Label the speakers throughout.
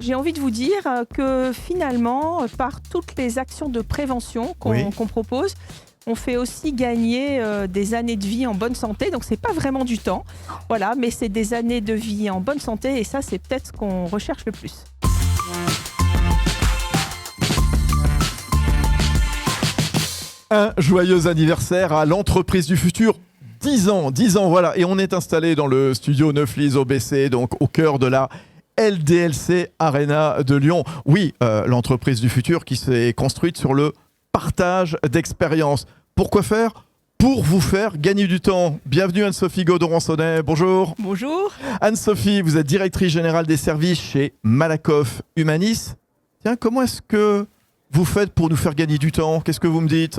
Speaker 1: J'ai envie de vous dire que finalement, par toutes les actions de prévention qu'on propose, on fait aussi gagner des années de vie en bonne santé. Donc, c'est pas vraiment du temps, voilà, mais c'est des années de vie en bonne santé. Et ça, c'est peut-être ce qu'on recherche le plus.
Speaker 2: Un joyeux anniversaire à l'entreprise du futur. 10 ans, voilà. Et on est installé dans le studio Neuflis OBC, donc au cœur de la LDLC Arena de Lyon. Oui, l'entreprise du futur qui s'est construite sur le partage d'expériences. Pourquoi faire ? Pour vous faire gagner du temps. Bienvenue Anne-Sophie Gaudon-Ransonnet, bonjour.
Speaker 1: Bonjour.
Speaker 2: Anne-Sophie, vous êtes directrice générale des services chez Malakoff Humanis. Tiens, comment est-ce que vous faites pour nous faire gagner du temps ? Qu'est-ce que vous me dites ?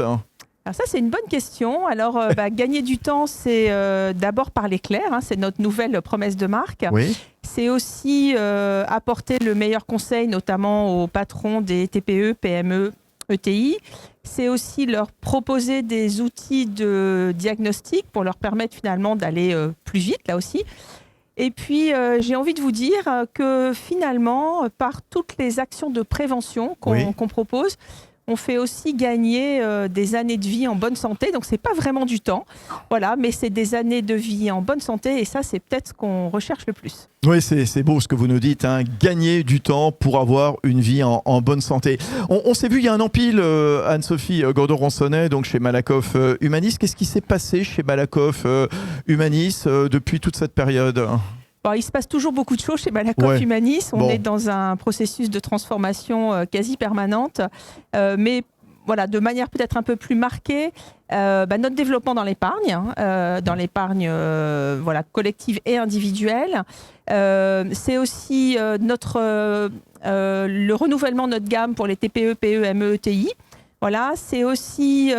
Speaker 1: Alors ça, c'est une bonne question. Alors, gagner du temps, c'est d'abord parler clair. C'est notre nouvelle promesse de marque.
Speaker 2: Oui.
Speaker 1: C'est aussi apporter le meilleur conseil, notamment aux patrons des TPE, PME, ETI. C'est aussi leur proposer des outils de diagnostic pour leur permettre finalement d'aller plus vite, là aussi. Et puis, j'ai envie de vous dire que finalement, par toutes les actions de prévention qu'on propose, on fait aussi gagner des années de vie en bonne santé. Donc, c'est pas vraiment du temps, voilà, mais c'est des années de vie en bonne santé. Et ça, c'est peut-être ce qu'on recherche le plus.
Speaker 2: Oui, c'est beau ce que vous nous dites, hein. Gagner du temps pour avoir une vie en bonne santé. On s'est vu il y a un an pile, Anne-Sophie Gaudon-Ransonnet, donc chez Malakoff Humanis. Qu'est-ce qui s'est passé chez Malakoff Humanis depuis toute cette période ?
Speaker 1: Bon, il se passe toujours beaucoup de choses chez Malakoff Humanis. On est dans un processus de transformation quasi permanente. Mais voilà, de manière peut-être un peu plus marquée, notre développement dans l'épargne, voilà, collective et individuelle. C'est aussi le renouvellement de notre gamme pour les TPE, PME, ETI. Voilà, c'est aussi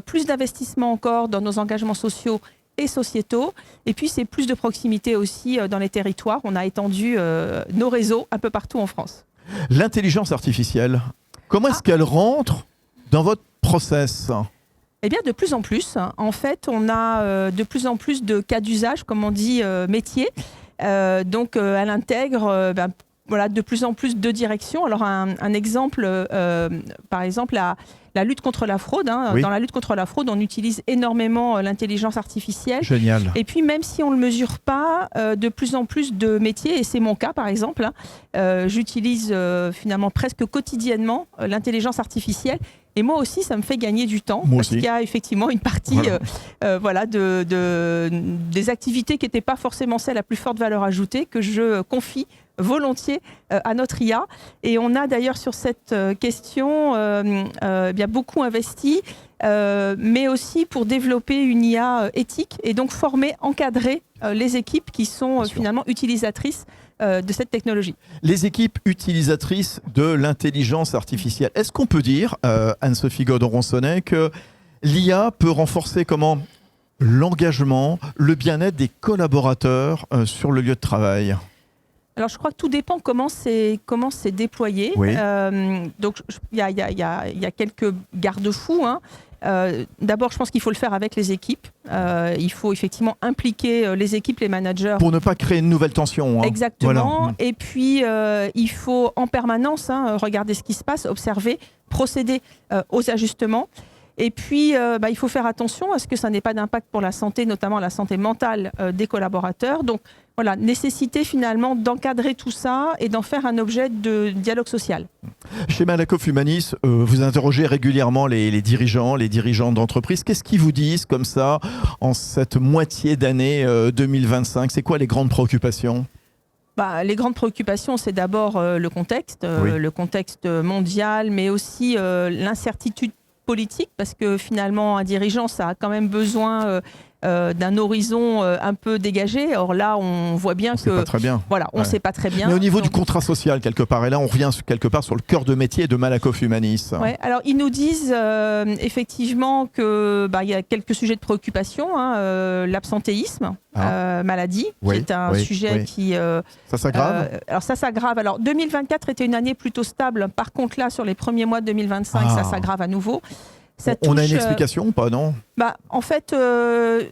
Speaker 1: plus d'investissement encore dans nos engagements sociaux et sociétaux. Et puis, c'est plus de proximité aussi dans les territoires. On a étendu nos réseaux un peu partout en France.
Speaker 2: L'intelligence artificielle, comment est-ce qu'elle rentre dans votre process ?
Speaker 1: Eh bien, de plus en plus. En fait, on a de plus en plus de cas d'usage, comme on dit, métier. Donc, elle intègre de plus en plus de directions. Alors, un exemple, par exemple, la lutte contre la fraude. Dans la lutte contre la fraude, on utilise énormément l'intelligence artificielle.
Speaker 2: Génial.
Speaker 1: Et puis, même si on ne le mesure pas, de plus en plus de métiers, et c'est mon cas par exemple, j'utilise finalement presque quotidiennement l'intelligence artificielle. Et moi aussi, ça me fait gagner du temps. Parce qu'il y a effectivement une partie des activités qui n'étaient pas forcément celles à plus forte valeur ajoutée que je confie volontiers à notre IA. Et on a d'ailleurs sur cette question beaucoup investi, mais aussi pour développer une IA éthique et donc former, encadrer les équipes qui sont finalement utilisatrices de cette technologie.
Speaker 2: Les équipes utilisatrices de l'intelligence artificielle, est-ce qu'on peut dire, Anne-Sophie Gaudon-Ransonnet, que l'IA peut renforcer comment l'engagement, le bien-être des collaborateurs sur le lieu de travail ?
Speaker 1: Alors, je crois que tout dépend comment c'est déployé. Donc, il y a quelques garde-fous. D'abord, je pense qu'il faut le faire avec les équipes. Il faut effectivement impliquer les équipes, les managers.
Speaker 2: Pour ne pas créer une nouvelle tension.
Speaker 1: Exactement.
Speaker 2: Voilà.
Speaker 1: Et puis, il faut en permanence regarder ce qui se passe, observer, procéder aux ajustements. Et puis, il faut faire attention à ce que ça n'ait pas d'impact pour la santé, notamment la santé mentale des collaborateurs. Donc, voilà, nécessité finalement d'encadrer tout ça et d'en faire un objet de dialogue social.
Speaker 2: Chez Malakoff Humanis, vous interrogez régulièrement les dirigeants, les dirigeants d'entreprise. Qu'est-ce qu'ils vous disent comme ça en cette moitié d'année 2025 ? C'est quoi les grandes préoccupations ?
Speaker 1: Les grandes préoccupations, c'est d'abord le contexte mondial, mais aussi l'incertitude politique, parce que finalement, un dirigeant, ça a quand même besoin d'un horizon un peu dégagé. Or là, on voit bien que...
Speaker 2: Pas très bien.
Speaker 1: Voilà, on ne sait pas très bien.
Speaker 2: Mais au niveau du contrat social, quelque part, et là, on revient quelque part sur le cœur de métier de Malakoff Humanis.
Speaker 1: Ouais, alors, ils nous disent effectivement qu'il y a quelques sujets de préoccupation. L'absentéisme, maladie, qui est un sujet qui...
Speaker 2: ça s'aggrave
Speaker 1: alors, ça s'aggrave. Alors, 2024 était une année plutôt stable. Par contre, là, sur les premiers mois de 2025, ça s'aggrave à nouveau.
Speaker 2: On a une explication ou pas, non?
Speaker 1: En fait,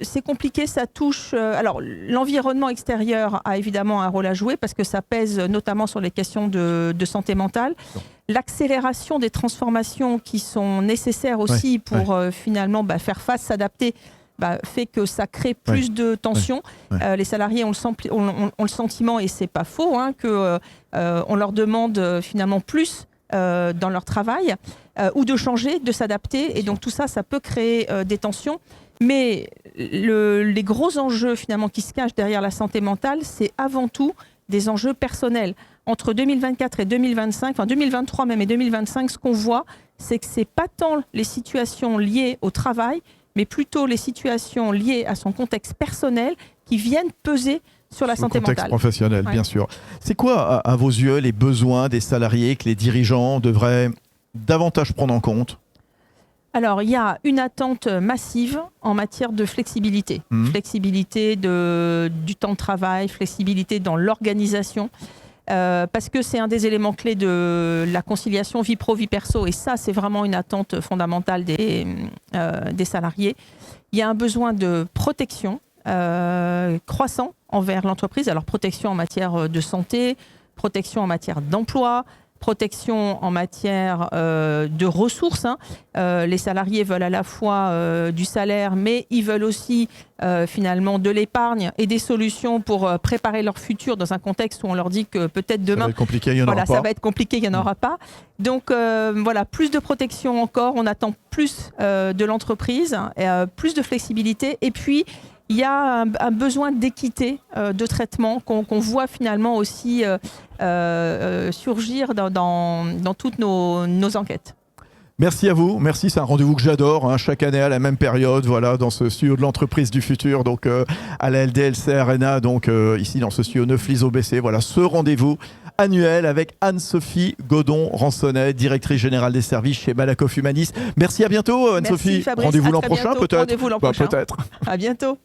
Speaker 1: c'est compliqué, ça touche... alors, l'environnement extérieur a évidemment un rôle à jouer parce que ça pèse notamment sur les questions de santé mentale. L'accélération des transformations qui sont nécessaires aussi pour finalement faire face, s'adapter, fait que ça crée plus de tensions. Les salariés ont le sentiment, et c'est pas faux, qu'on leur demande finalement plus dans leur travail, ou de changer, de s'adapter. Et donc tout ça, ça peut créer des tensions. Mais les gros enjeux finalement qui se cachent derrière la santé mentale, c'est avant tout des enjeux personnels. Entre 2024 et 2025, enfin 2023 même et 2025, ce qu'on voit, c'est que c'est pas tant les situations liées au travail, mais plutôt les situations liées à son contexte personnel qui viennent peser sur la santé mentale.
Speaker 2: Le contexte professionnel, bien sûr. C'est quoi, à vos yeux, les besoins des salariés que les dirigeants devraient davantage prendre en compte?
Speaker 1: Alors, il y a une attente massive en matière de flexibilité. Flexibilité du temps de travail, flexibilité dans l'organisation. Parce que c'est un des éléments clés de la conciliation vie pro, vie perso. Et ça, c'est vraiment une attente fondamentale des salariés. Il y a un besoin de protection croissant envers l'entreprise. Alors, protection en matière de santé, protection en matière d'emploi, protection en matière de ressources. Les salariés veulent à la fois du salaire, mais ils veulent aussi finalement de l'épargne et des solutions pour préparer leur futur dans un contexte où on leur dit que peut-être demain,
Speaker 2: ça va être compliqué, il n'y en aura pas.
Speaker 1: Ça va être compliqué, il n'y en aura pas. Donc voilà, plus de protection encore, on attend plus de l'entreprise, plus de flexibilité, et puis il y a un besoin d'équité de traitement qu'on voit finalement aussi surgir dans toutes nos enquêtes.
Speaker 2: Merci à vous, merci, c'est un rendez-vous que j'adore, chaque année à la même période, voilà, dans ce studio de l'entreprise du futur, donc à la LDLC Arena, donc ici dans ce studio Neuflis OBC, voilà, ce rendez-vous annuel avec Anne-Sophie Godon-Ransonnet, directrice générale des services chez Malakoff Humanis. Merci, à bientôt Anne-Sophie.
Speaker 1: Merci Fabrice,
Speaker 2: rendez-vous l'an prochain peut-être.
Speaker 1: Rendez-vous l'an prochain.
Speaker 2: Peut-être.
Speaker 1: À bientôt.